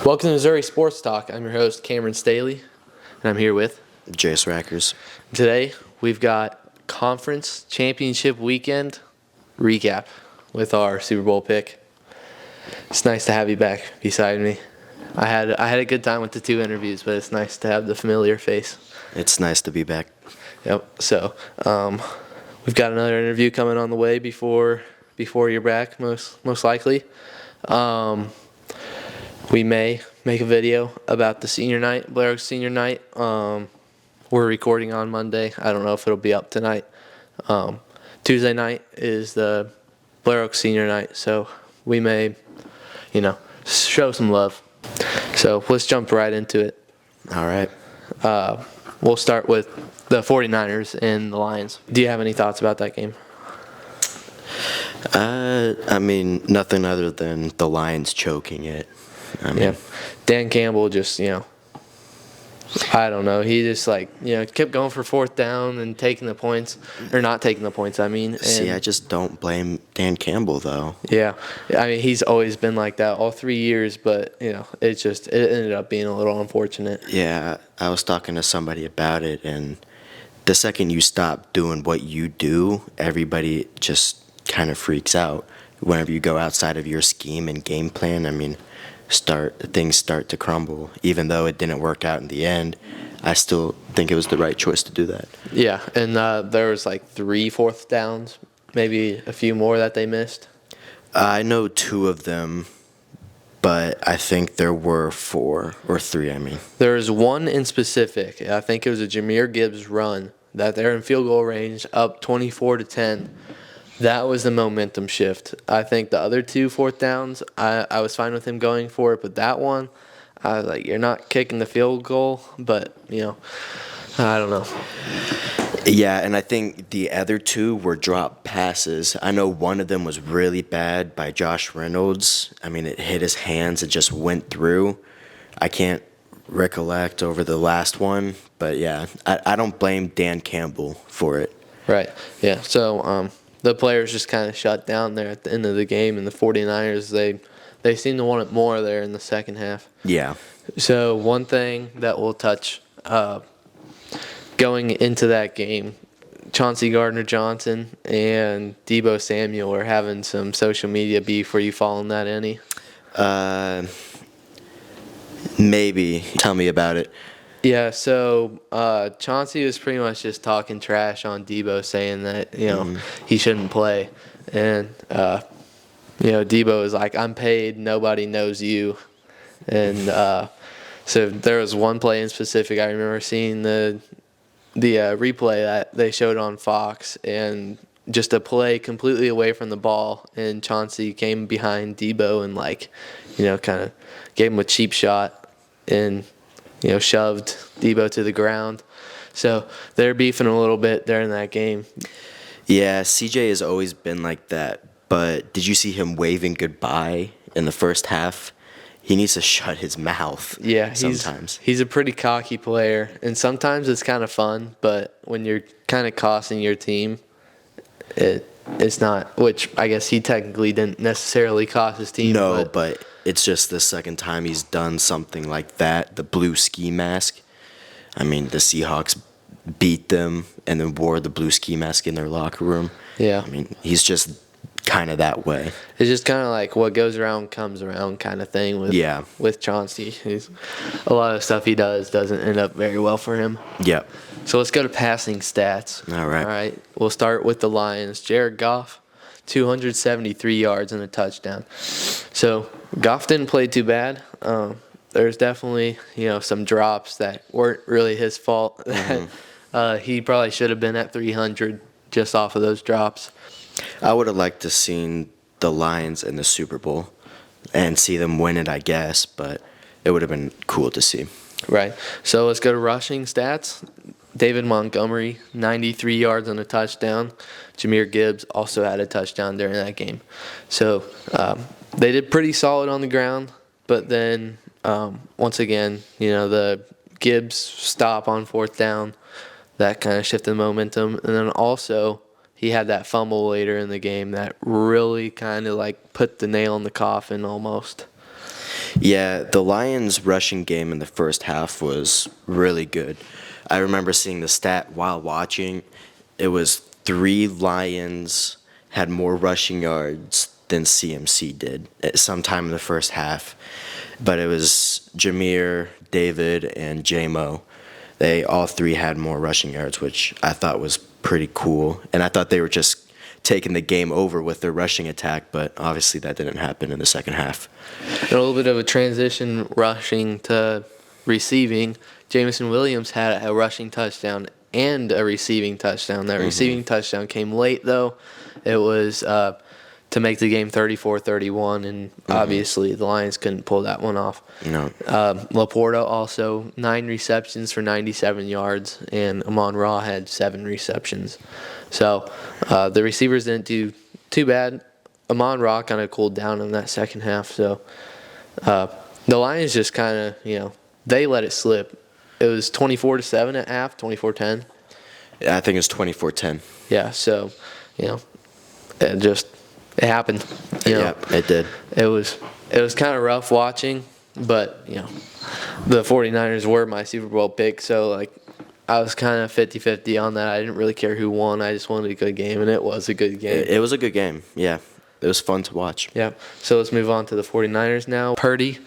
Welcome to Missouri Sports Talk. I'm your host, Cameron Staley, and I'm here with. Jace Rackers. Today, we've got Conference Championship Weekend recap with our Super Bowl pick. It's nice to have you back beside me. I had a good time with the two interviews, but it's nice to have the familiar face. It's nice to be back. Yep. So, we've got another interview coming on the way before you're back, most likely. We may make a video about the senior night, Blair Oaks senior night. We're recording on Monday. I don't know if it'll be up tonight. Tuesday night is the Blair Oaks senior night, so we may, show some love. So let's jump right into it. All right. We'll start with the 49ers and the Lions. Do you have any thoughts about that game? Nothing other than the Lions choking it. Dan Campbell just, I don't know. He just kept going for fourth down and taking the points, or not taking the points, And, See, I just don't blame Dan Campbell, though. Yeah. He's always been like that all 3 years, but, it ended up being a little unfortunate. Yeah, I was talking to somebody about it, and the second you stop doing what you do, everybody just kind of freaks out. Whenever you go outside of your scheme and game plan, things start to crumble. Even though it didn't work out in the end, I still think it was the right choice to do that. Yeah, and there was 3 fourth downs, maybe a few more that they missed. I know 2 of them, but I think there were 4 or 3. There was one in specific. I think it was a Jahmyr Gibbs run that they're in field goal range, up 24-10. That was the momentum shift. I think the other 2 fourth downs, I was fine with him going for it, but that one, I was like, you're not kicking the field goal, but, I don't know. Yeah, and I think the other 2 were drop passes. I know one of them was really bad by Josh Reynolds. It hit his hands. It just went through. I can't recollect over the last one, but yeah, I don't blame Dan Campbell for it. Right, yeah. So, the players just kind of shut down there at the end of the game, and the 49ers, they seem to want it more there in the second half. Yeah. So one thing that we'll touch going into that game, Chauncey Gardner-Johnson and Deebo Samuel are having some social media beef. Were you following that any? Maybe. Tell me about it. Yeah, so Chauncey was pretty much just talking trash on Deebo, saying that, he shouldn't play. And, Deebo is like, I'm paid, nobody knows you. And so there was one play in specific. I remember seeing the replay that they showed on Fox, and just a play completely away from the ball, and Chauncey came behind Deebo and, kind of gave him a cheap shot and – shoved Deebo to the ground. So they're beefing a little bit there in that game. Yeah, CJ has always been like that. But did you see him waving goodbye in the first half? He needs to shut his mouth. Yeah, sometimes. He's a pretty cocky player, and sometimes it's kind of fun. But when you're kind of costing your team, it's not. Which I guess he technically didn't necessarily cost his team. No, but it's just the second time he's done something like that. The blue ski mask. The Seahawks beat them and then wore the blue ski mask in their locker room. Yeah. He's just kind of that way. It's just kind of like what goes around comes around kind of thing with Chauncey. A lot of stuff he doesn't end up very well for him. Yep. So let's go to passing stats. All right. All right. We'll start with the Lions. Jared Goff, 273 yards and a touchdown. So Goff didn't play too bad. There's definitely, some drops that weren't really his fault. Mm-hmm. He probably should have been at 300 just off of those drops. I would have liked to seen the Lions in the Super Bowl and see them win it, I guess, but it would have been cool to see. Right. So let's go to rushing stats. David Montgomery, 93 yards and a touchdown. Jahmyr Gibbs also had a touchdown during that game. So they did pretty solid on the ground, but then once again, the Gibbs stop on fourth down, that kind of shifted the momentum. And then also he had that fumble later in the game that really kind of put the nail in the coffin almost. Yeah, the Lions' rushing game in the first half was really good. I remember seeing the stat while watching. It was 3 Lions had more rushing yards than CMC did at some time in the first half. But it was Jameer, David, and JMO. They all 3 had more rushing yards, which I thought was pretty cool. And I thought they were just taking the game over with their rushing attack, but obviously that didn't happen in the second half. And a little bit of a transition rushing to receiving. Jameson Williams had a rushing touchdown and a receiving touchdown. That receiving touchdown came late, though. It was to make the game 34-31, and obviously the Lions couldn't pull that one off. No. Laporta also 9 receptions for 97 yards, and Amon-Ra had 7 receptions. So the receivers didn't do too bad. Amon-Ra kind of cooled down in that second half. So the Lions just kind of, they let it slip. It was 24-7 at half, 24-10. I think it was 24-10. Yeah, so, it happened. Yeah, it did. It was kind of rough watching, but, the 49ers were my Super Bowl pick, so, I was kind of 50-50 on that. I didn't really care who won. I just wanted a good game, and it was a good game. It was a good game, yeah. It was fun to watch. Yeah. So let's move on to the 49ers now. Purdy,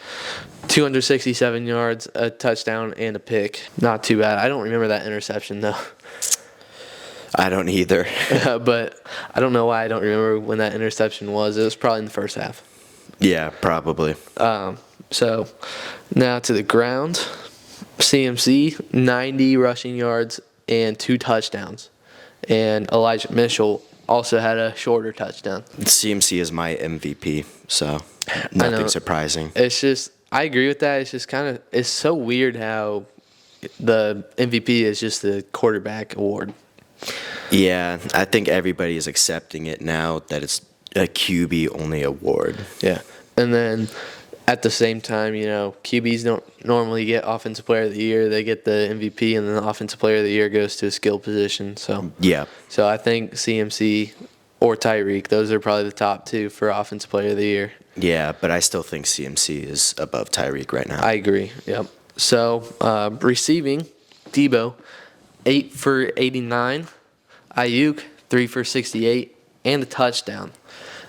267 yards, a touchdown, and a pick. Not too bad. I don't remember that interception, though. I don't either. But I don't know why I don't remember when that interception was. It was probably in the first half. Yeah, probably. So now to the ground. CMC, 90 rushing yards and 2 touchdowns. And Elijah Mitchell also had a shorter touchdown. CMC is my MVP, so nothing surprising. It's just, I agree with that. It's just it's so weird how the MVP is just the quarterback award. Yeah, I think everybody is accepting it now that it's a QB-only award. Yeah. And then at the same time, QBs don't normally get Offensive Player of the Year. They get the MVP, and then the Offensive Player of the Year goes to a skill position. So yeah. So I think CMC or Tyreek, those are probably the top 2 for Offensive Player of the Year. Yeah, but I still think CMC is above Tyreek right now. I agree, yep. So receiving, Debo, 8 for 89. Ayuk, 3 for 68, and a touchdown.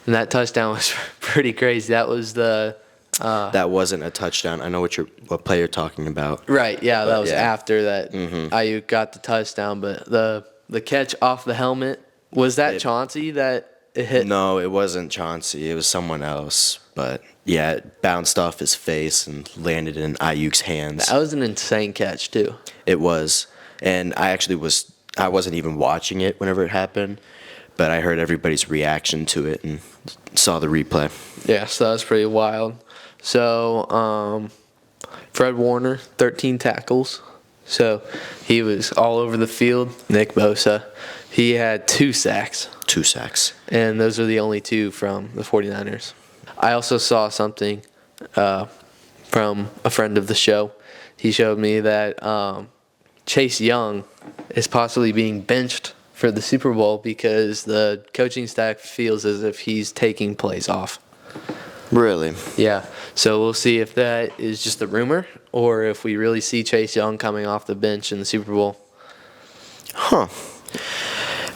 And that touchdown was pretty crazy. That was the... that wasn't a touchdown. I know what play you're talking about. Right, yeah, that was after that Ayuk got the touchdown. But the catch off the helmet, was that Chauncey that it hit? No, it wasn't Chauncey. It was someone else. But, yeah, it bounced off his face and landed in Ayuk's hands. That was an insane catch, too. It was. And I wasn't even watching it whenever it happened, but I heard everybody's reaction to it and saw the replay. Yeah, so that was pretty wild. So, Fred Warner, 13 tackles. So, he was all over the field. Nick Bosa, he had 2 sacks. 2 sacks. And those are the only 2 from the 49ers. I also saw something from a friend of the show. He showed me that Chase Young is possibly being benched for the Super Bowl because the coaching staff feels as if he's taking plays off. Really? Yeah. So we'll see if that is just a rumor or if we really see Chase Young coming off the bench in the Super Bowl. Huh.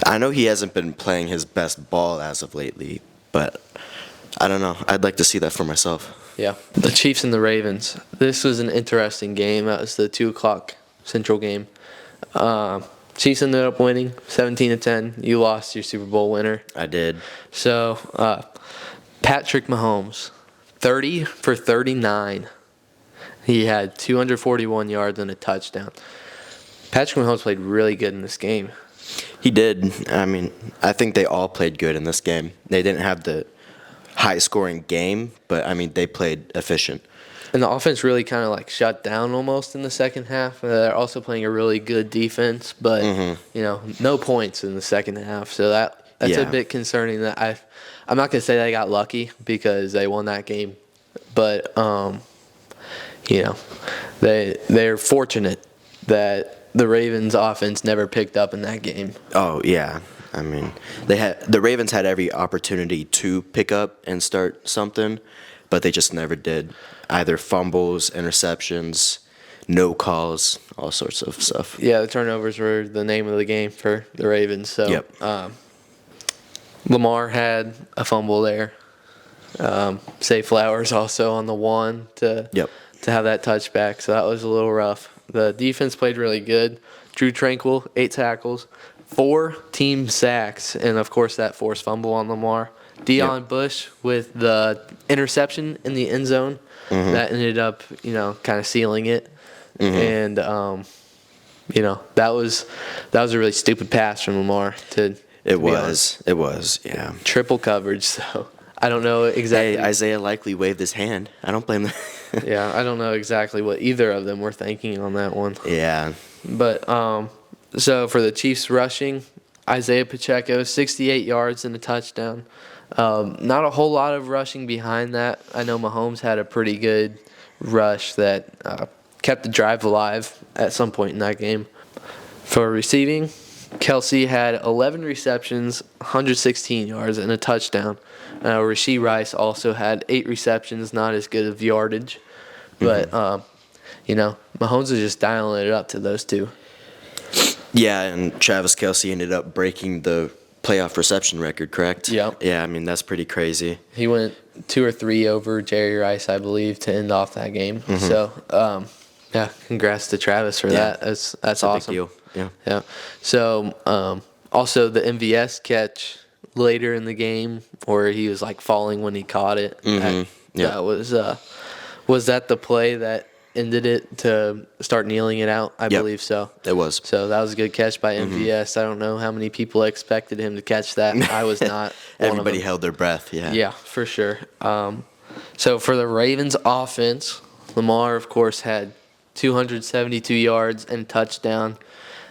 I know he hasn't been playing his best ball as of lately, but I don't know. I'd like to see that for myself. Yeah. The Chiefs and the Ravens. This was an interesting game. That was the 2 o'clock Central game. Chiefs ended up winning 17-10. You lost your Super Bowl winner. I did. So, Patrick Mahomes, 30 for 39. He had 241 yards and a touchdown. Patrick Mahomes played really good in this game. He did. I mean, I think they all played good in this game. They didn't have the high-scoring game, but, I mean, they played efficient. And the offense really kind of shut down almost in the second half. They're also playing a really good defense, but, no points in the second half. So that's a bit concerning. That I'm not going to say they got lucky because they won that game, but, they're fortunate that the Ravens offense never picked up in that game. Oh, yeah. I mean, the Ravens had every opportunity to pick up and start something, but they just never did. either fumbles, interceptions, no calls, all sorts of stuff. Yeah, the turnovers were the name of the game for the Ravens. So Yep. Lamar had a fumble there. Say Flowers also on the one to have that touchback. So that was a little rough. The defense played really good. Drew Tranquil, 8 tackles, 4 team sacks, and of course that forced fumble on Lamar. Deion Bush with the interception in the end zone that ended up, kind of sealing it. And that was a really stupid pass from Lamar to. It was, yeah. Triple coverage, so I don't know exactly. Hey, Isaiah likely waved his hand. I don't blame them. Yeah, I don't know exactly what either of them were thinking on that one. Yeah. But so for the Chiefs rushing, Isaiah Pacheco, 68 yards and a touchdown. Not a whole lot of rushing behind that. I know Mahomes had a pretty good rush that kept the drive alive at some point in that game. For receiving, Kelsey had 11 receptions, 116 yards, and a touchdown. Rashee Rice also had 8 receptions, not as good of yardage. But, Mahomes was just dialing it up to those two. Yeah, and Travis Kelsey ended up breaking the playoff reception record, correct? Yep. Yeah, I mean, that's pretty crazy. He went 2 or 3 over Jerry Rice, I believe, to end off that game. So, congrats to Travis for that. That's awesome. Big deal. Yeah. So, also the MVS catch later in the game where he was like falling when he caught it. That was that the play that ended it to start kneeling it out? I believe so. It was. So that was a good catch by MVS. I don't know how many people expected him to catch that. I was not. Everybody held their breath. Yeah. Yeah, for sure. So for the Ravens offense, Lamar, of course, had 272 yards and a touchdown,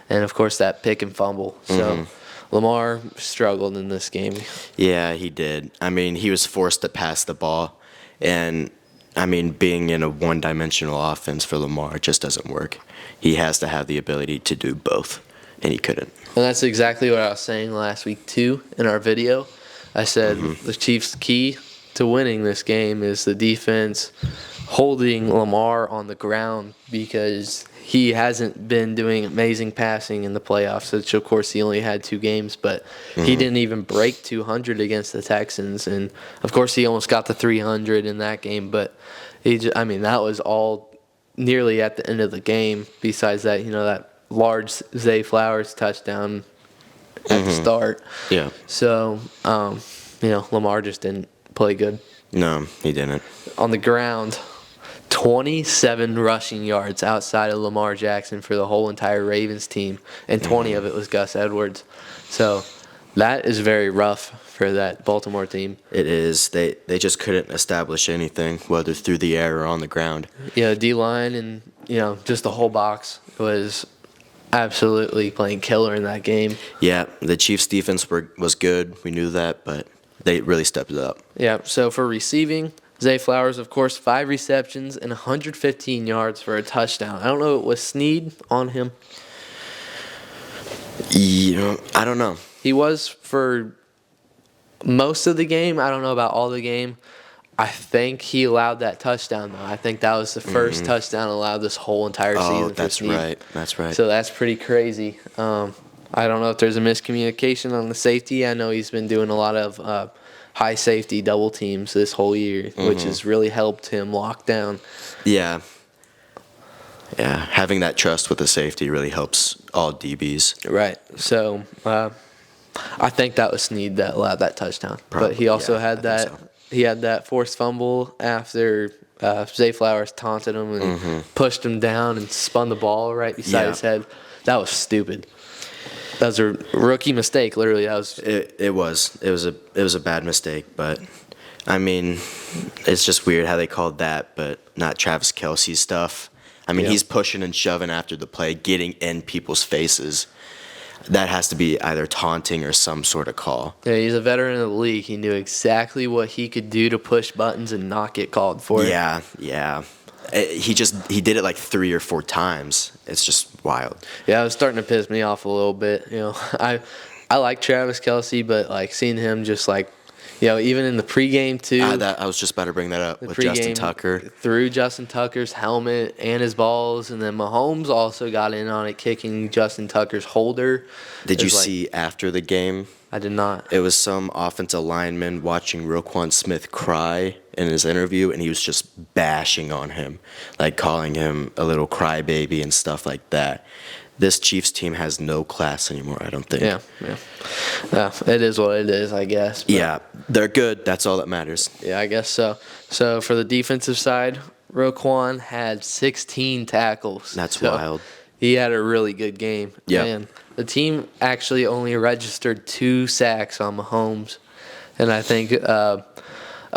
and of course that pick and fumble. So Lamar struggled in this game. Yeah, he did. I mean, he was forced to pass the ball, and I mean, being in a one-dimensional offense for Lamar just doesn't work. He has to have the ability to do both, and he couldn't. And that's exactly what I was saying last week too in our video. I said the Chiefs' key to winning this game is the defense holding Lamar on the ground, because he hasn't been doing amazing passing in the playoffs, which of course he only had 2 games, but he didn't even break 200 against the Texans, and of course he almost got the 300 in that game, but that was all nearly at the end of the game. Besides that, that large Zay Flowers touchdown at the start. Yeah. So, Lamar just didn't play good. No, he didn't. On the ground, 27 rushing yards outside of Lamar Jackson for the whole entire Ravens team, and 20 of it was Gus Edwards. So that is very rough for that Baltimore team. It is. They just couldn't establish anything, whether through the air or on the ground. Yeah, D-line and, just the whole box was absolutely playing killer in that game. Yeah, the Chiefs' defense was good. We knew that, but they really stepped it up. Yeah, so for receiving, Zay Flowers, of course, 5 receptions and 115 yards for a touchdown. I don't know, was Snead on him? I don't know. He was for most of the game. I don't know about all the game. I think he allowed that touchdown, though. I think that was the first touchdown allowed this whole entire season. Oh, that's right. That's right. So that's pretty crazy. I don't know if there's a miscommunication on the safety. I know he's been doing a lot of high safety double teams this whole year, which has really helped him lock down. Yeah. Yeah, having that trust with the safety really helps all DBs. Right. So I think that was Snead that allowed that touchdown. Probably, but he also had that. So. He had that forced fumble after Zay Flowers taunted him and pushed him down and spun the ball right beside his head. That was stupid. That was a rookie mistake. Literally, that was. It was a bad mistake, but I mean, it's just weird how they called that, but not Travis Kelce's stuff. I mean, he's pushing and shoving after the play, getting in people's faces. That has to be either taunting or some sort of call. Yeah, he's a veteran of the league. He knew exactly what he could do to push buttons and not get called for it. Yeah. He did it like 3 or 4 times. It's just wild. Yeah, it was starting to piss me off a little bit. I like Travis Kelce, but like seeing him just like even in the pregame too. I was just about to bring that up with Justin Tucker. Threw Justin Tucker's helmet and his balls, and then Mahomes also got in on it, kicking Justin Tucker's holder. Did you see after the game? I did not. It was some offensive lineman watching Roquan Smith cry in his interview, and he was just bashing on him, like calling him a little crybaby and stuff like that. This Chiefs team has no class anymore, I don't think. Yeah. It is what it is, I guess. Yeah, they're good. That's all that matters. Yeah, I guess so. So for the defensive side, Roquan had 16 tackles. That's wild. He had a really good game. Yeah. And the team actually only registered 2 sacks on Mahomes. And I think a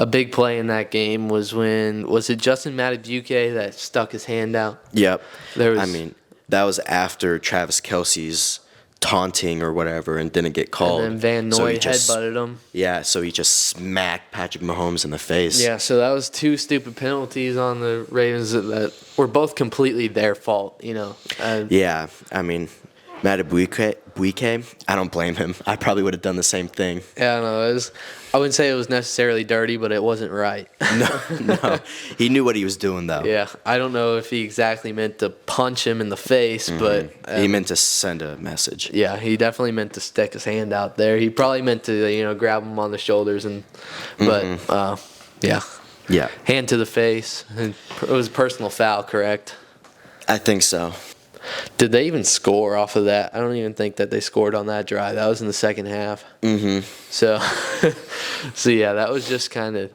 big play in that game was was it Justin Madubuike that stuck his hand out? Yep. That was after Travis Kelce's taunting or whatever and didn't get called. And then Van Noy headbutted him. Yeah, so he just smacked Patrick Mahomes in the face. Yeah, so that was 2 stupid penalties on the Ravens that were both completely their fault, Yeah, Madubuike, I don't blame him. I probably would have done the same thing. Yeah, no, I wouldn't say it was necessarily dirty, but it wasn't right. No. He knew what he was doing, though. Yeah, I don't know if he exactly meant to punch him in the face, but... he meant to send a message. Yeah, he definitely meant to stick his hand out there. He probably meant to, grab him on the shoulders, yeah. Yeah. Hand to the face. It was a personal foul, correct? I think so. Did they even score off of that? I don't even think that they scored on that drive. That was in the second half. Mm-hmm. So yeah, that was just kind of,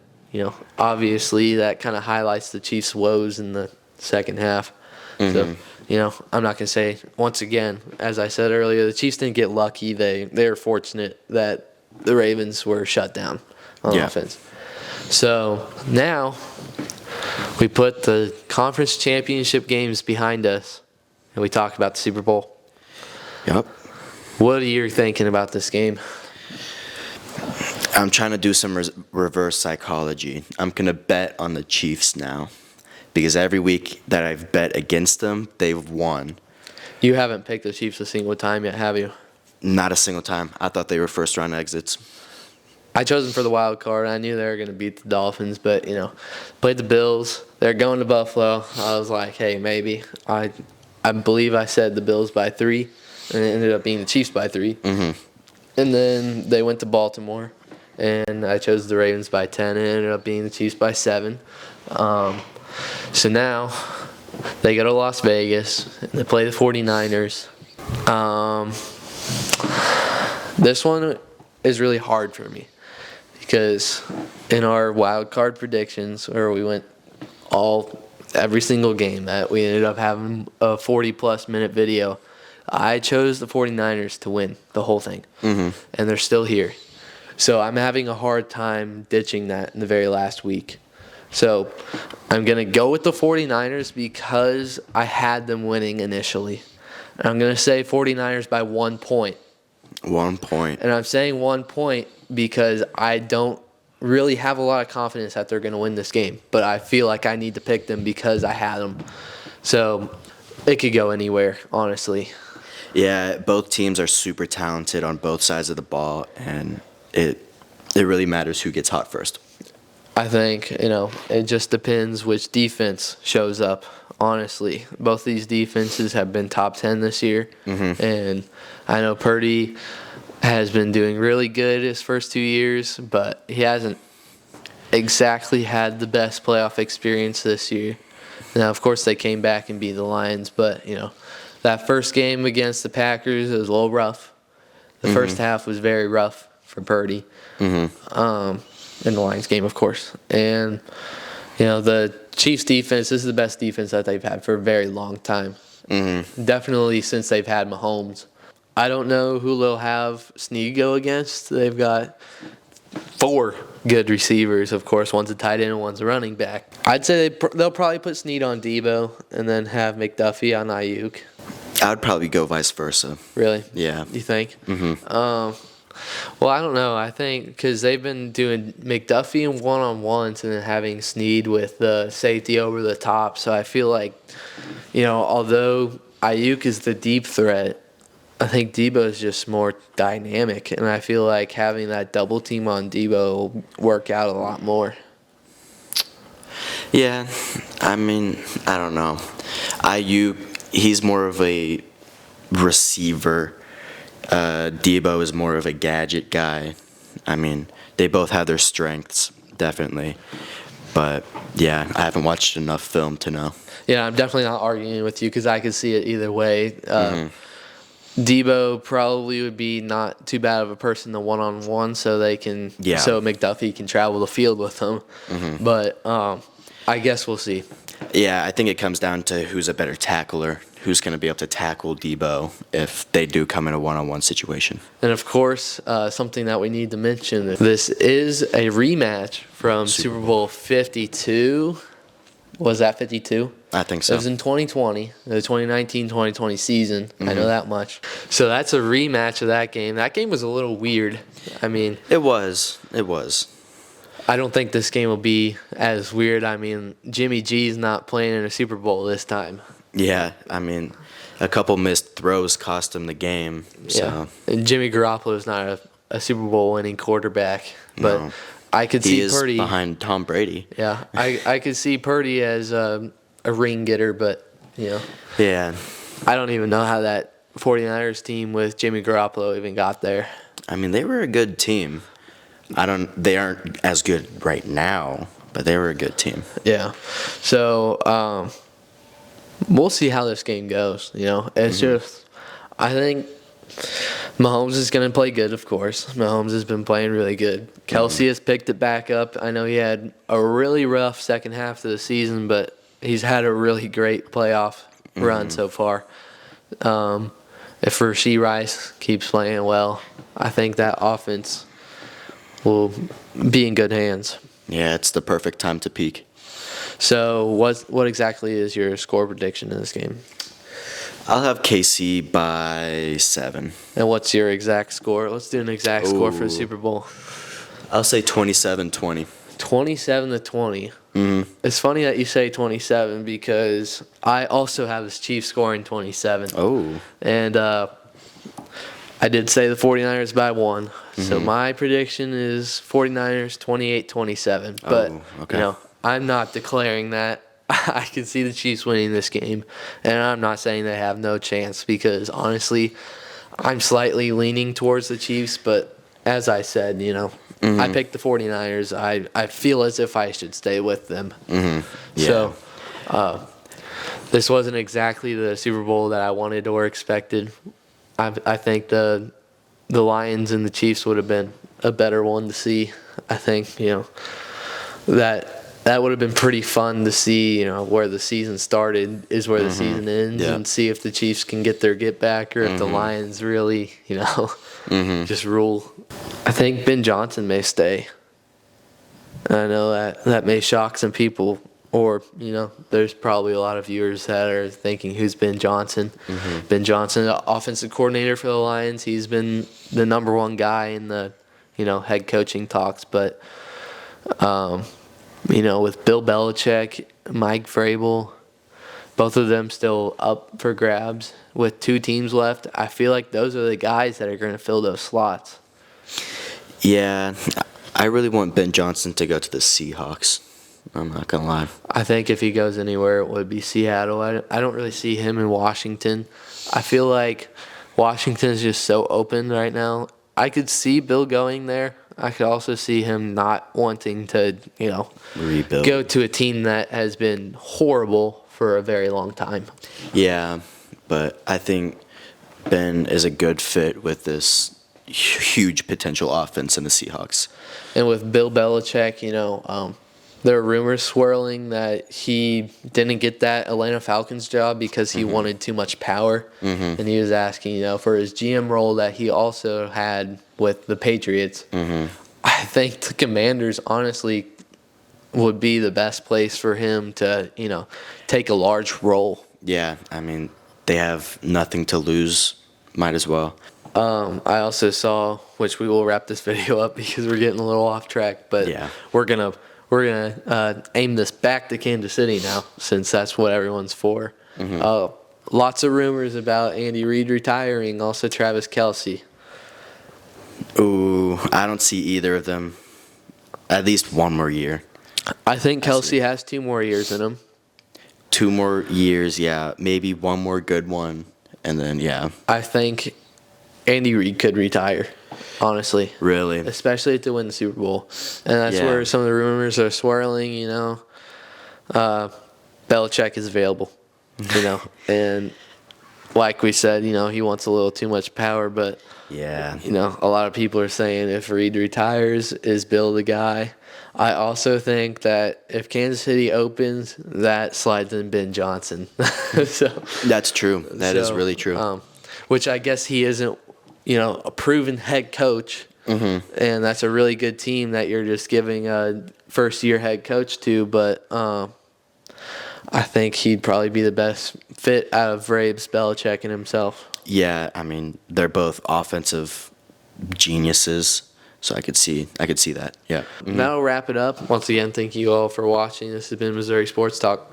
obviously that kind of highlights the Chiefs' woes in the second half. Mm-hmm. So, I'm not going to say, once again, as I said earlier, the Chiefs didn't get lucky. They were fortunate that the Ravens were shut down on offense. So now we put the conference championship games behind us. And we talked about the Super Bowl. Yep. What are you thinking about this game? I'm trying to do some reverse psychology. I'm going to bet on the Chiefs now. Because every week that I've bet against them, they've won. You haven't picked the Chiefs a single time yet, have you? Not a single time. I thought they were first-round exits. I chose them for the wild card. I knew they were going to beat the Dolphins, but, played the Bills. They're going to Buffalo. I was like, hey, maybe. I believe I said the Bills by 3, and it ended up being the Chiefs by 3. Mm-hmm. And then they went to Baltimore, and I chose the Ravens by 10, and it ended up being the Chiefs by 7. So now they go to Las Vegas, and they play the 49ers. This one is really hard for me because in our wild card predictions, where we went every single game that we ended up having a 40-plus minute video, I chose the 49ers to win the whole thing. Mm-hmm. And they're still here. So I'm having a hard time ditching that in the very last week. So I'm going to go with the 49ers because I had them winning initially. And I'm going to say 49ers by 1 point. 1 point. And I'm saying 1 point because I don't really have a lot of confidence that they're going to win this game. But I feel like I need to pick them because I had them. So it could go anywhere, honestly. Yeah, both teams are super talented on both sides of the ball, and it really matters who gets hot first. I think, it just depends which defense shows up, honestly. Both these defenses have been top 10 this year. Mm-hmm. And I know Purdy has been doing really good his first 2 years, but he hasn't exactly had the best playoff experience this year. Now, of course, they came back and beat the Lions, but, that first game against the Packers, it was a little rough. The first half was very rough for Purdy. Mm-hmm. In the Lions game, of course. And, the Chiefs defense, this is the best defense that they've had for a very long time. Mm-hmm. Definitely since they've had Mahomes. I don't know who they'll have Snead go against. They've got 4 good receivers, of course. One's a tight end and one's a running back. I'd say they'll probably put Snead on Debo and then have McDuffie on Ayuk. I would probably go vice versa. Really? Yeah. You think? Mm-hmm. Well, I don't know. I think because they've been doing McDuffie in one-on-ones and then having Snead with the safety over the top. So I feel like, although Ayuk is the deep threat, I think Debo is just more dynamic, and I feel like having that double team on Debo will work out a lot more. Yeah, I mean, I don't know. He's more of a receiver. Debo is more of a gadget guy. I mean, they both have their strengths, definitely. But yeah, I haven't watched enough film to know. Yeah, I'm definitely not arguing with you because I could see it either way. Debo probably would be not too bad of a person to one-on-one, so so McDuffie can travel the field with him. But I guess we'll see. Yeah, I think it comes down to who's a better tackler, who's going to be able to tackle Debo if they do come in a one-on-one situation. And of course, something that we need to mention: this is a rematch from Super Bowl 52. Was that 52? I think so. It was in 2020, the 2019-2020 season. I know that much. So that's a rematch of that game. That game was a little weird. I mean, It was. I don't think this game will be as weird. I mean, Jimmy G's not playing in a Super Bowl this time. Yeah, I mean, a couple missed throws cost him the game. So. Yeah. And Jimmy Garoppolo is not a Super Bowl winning quarterback. But No. I could He see is Purdy. behind Tom Brady. Yeah, I could see Purdy as a ring getter, but, Yeah. I don't even know how that 49ers team with Jimmy Garoppolo even got there. I mean, they were a good team. They aren't as good right now, but they were a good team. Yeah. So, we'll see how this game goes, It's just, I think Mahomes is going to play good, of course. Mahomes has been playing really good. Kelsey has picked it back up. I know he had a really rough second half of the season, but he's had a really great playoff run so far. If Rashee Rice keeps playing well, I think that offense will be in good hands. Yeah, it's the perfect time to peak. So what exactly is your score prediction in this game? I'll have KC by 7. And what's your exact score? Let's do an exact score for the Super Bowl. I'll say 27-20. 27-20. It's funny that you say 27 because I also have this Chiefs scoring 27. Oh. And I did say the 49ers by 1. So my prediction is 49ers 28-27. But, okay. I'm not declaring that. I can see the Chiefs winning this game. And I'm not saying they have no chance because, honestly, I'm slightly leaning towards the Chiefs. But as I said, I picked the 49ers. I feel as if I should stay with them. Yeah. So this wasn't exactly the Super Bowl that I wanted or expected. I think the Lions and the Chiefs would have been a better one to see. I think, that would have been pretty fun to see, where the season started is where the season ends, and see if the Chiefs can get their get back or if the Lions really, just rule. I think Ben Johnson may stay. I know that may shock some people, or, there's probably a lot of viewers that are thinking, who's Ben Johnson? Ben Johnson, the offensive coordinator for the Lions, he's been the number one guy in the, head coaching talks, but with Bill Belichick, Mike Vrabel, both of them still up for grabs with 2 teams left, I feel like those are the guys that are going to fill those slots. Yeah, I really want Ben Johnson to go to the Seahawks. I'm not going to lie. I think if he goes anywhere, it would be Seattle. I don't really see him in Washington. I feel like Washington is just so open right now. I could see Bill going there. I could also see him not wanting to, Rebuild. go to a team that has been horrible for a very long time. Yeah, but I think Ben is a good fit with this huge potential offense in the Seahawks. And with Bill Belichick, there are rumors swirling that he didn't get that Atlanta Falcons job because he wanted too much power. And he was asking, for his GM role that he also had with the Patriots. I think the Commanders, honestly, would be the best place for him to, take a large role. Yeah, I mean, they have nothing to lose. Might as well. I also saw, which we will wrap this video up because we're getting a little off track, but Yeah. we're gonna aim this back to Kansas City now, since that's what everyone's for. lots of rumors about Andy Reid retiring. Also, Travis Kelce. Ooh, I don't see either of them. At least one more year. I think Kelce has 2 more years in him. 2 more years, yeah. Maybe one more good one, and then yeah. I think Andy Reid could retire, honestly. Really? Especially to win the Super Bowl. And that's Yeah. where some of the rumors are swirling, Belichick is available, And like we said, he wants a little too much power, but, Yeah. a lot of people are saying if Reid retires, is Bill the guy? I also think that if Kansas City opens, that slides in Ben Johnson. So That's true. That is really true. Which I guess he isn't, a proven head coach. Mm-hmm. And that's a really good team that you're just giving a first-year head coach to. But I think he'd probably be the best fit out of Vrabes, Belichick, and himself. Yeah, I mean, they're both offensive geniuses, so I could see that. Yeah. That'll wrap it up. Once again, thank you all for watching. This has been Missouri Sports Talk.